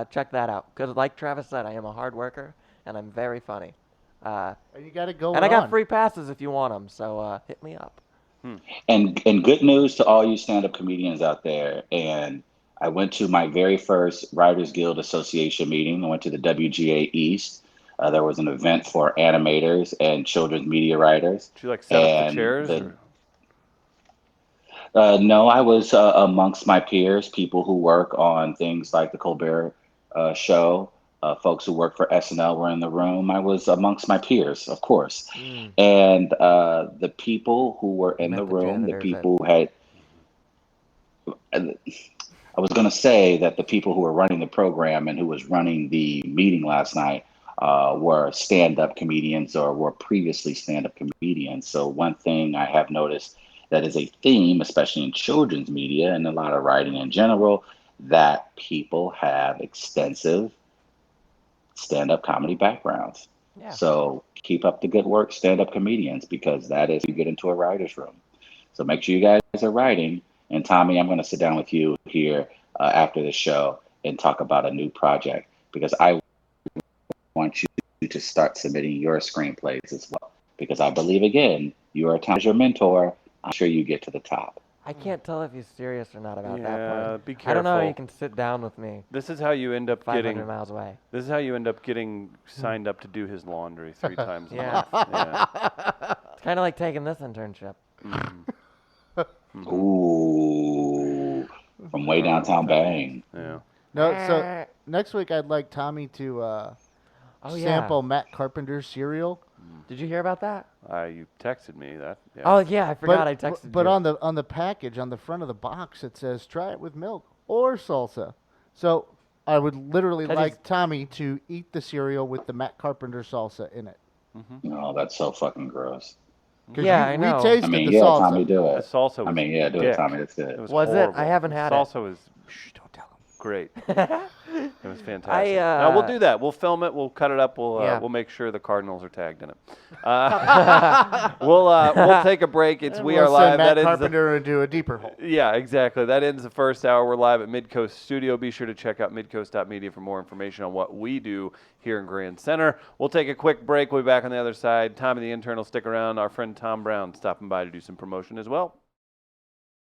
Check that out. Because like Travis said, I am a hard worker, and I'm very funny. And you got to go And I got on. free passes if you want them, so hit me up. And good news to all you stand-up comedians out there. And I went to my very first Writers Guild Association meeting. I went to the WGA East. There was an event for animators and children's media writers. Did you like set up the And chairs? No, I was amongst my peers, people who work on things like the Colbert Show. Folks who work for SNL were in the room. I was amongst my peers, of course. And the people who were in met the the room, the janitors people who had, I was going to say that the people who were running the program and who was running the meeting last night were stand-up comedians or were previously stand-up comedians. So one thing I have noticed that is a theme, especially in children's media and a lot of writing in general, that people have extensive stand-up comedy backgrounds. Yeah. So keep up the good work, stand-up comedians, because that is you get into a writer's room. So make sure you guys are writing. And Tommy, I'm going to sit down with you here after the show and talk about a new project because I want you to start submitting your screenplays as well. Because I believe, again, you are Tom as your mentor. I'm sure you get to the top. I can't tell if he's serious or not about that Yeah, part. be I don't know how careful. you can sit down with me This is how you end up 500 getting. miles away. This is how you end up getting signed up to do his laundry 3 times a Yeah. month. Yeah. It's kind of like taking this internship. Ooh, from way downtown Bang. Yeah. No, so next week I'd like Tommy to Oh, yeah. sample Matt Carpenter's cereal. Did you hear about that? You texted me that. Yeah. Oh yeah, I forgot I texted But you. on the package, on the front of the box, it says try it with milk or salsa. So I would literally That like is- Tommy to eat the cereal with the Matt Carpenter salsa in it. No, that's so fucking gross. 'Cause Yeah, I know. We tasted I mean, the yeah, salsa. Tommy, do The it. salsa was I mean, yeah, do dick. it, Tommy. That's good. It was Was it? horrible. I haven't had it. Salsa was Shh, don't tell him. great. It was fantastic. I, no, we'll do that. We'll film it. We'll cut it up. Yeah. We'll make sure the Cardinals are tagged in it. We'll take a break. It's We Are We'll Live. send Matt That ends the Carpenter into a deeper hole. Yeah, exactly. That ends the first hour. We're live at Midcoast Studio. Be sure to check out midcoast.media for more information on what we do here in Grand Center. We'll take a quick break. We'll be back on the other side. Tom and the intern will stick around. Our friend Tom Brown stopping by to do some promotion as well.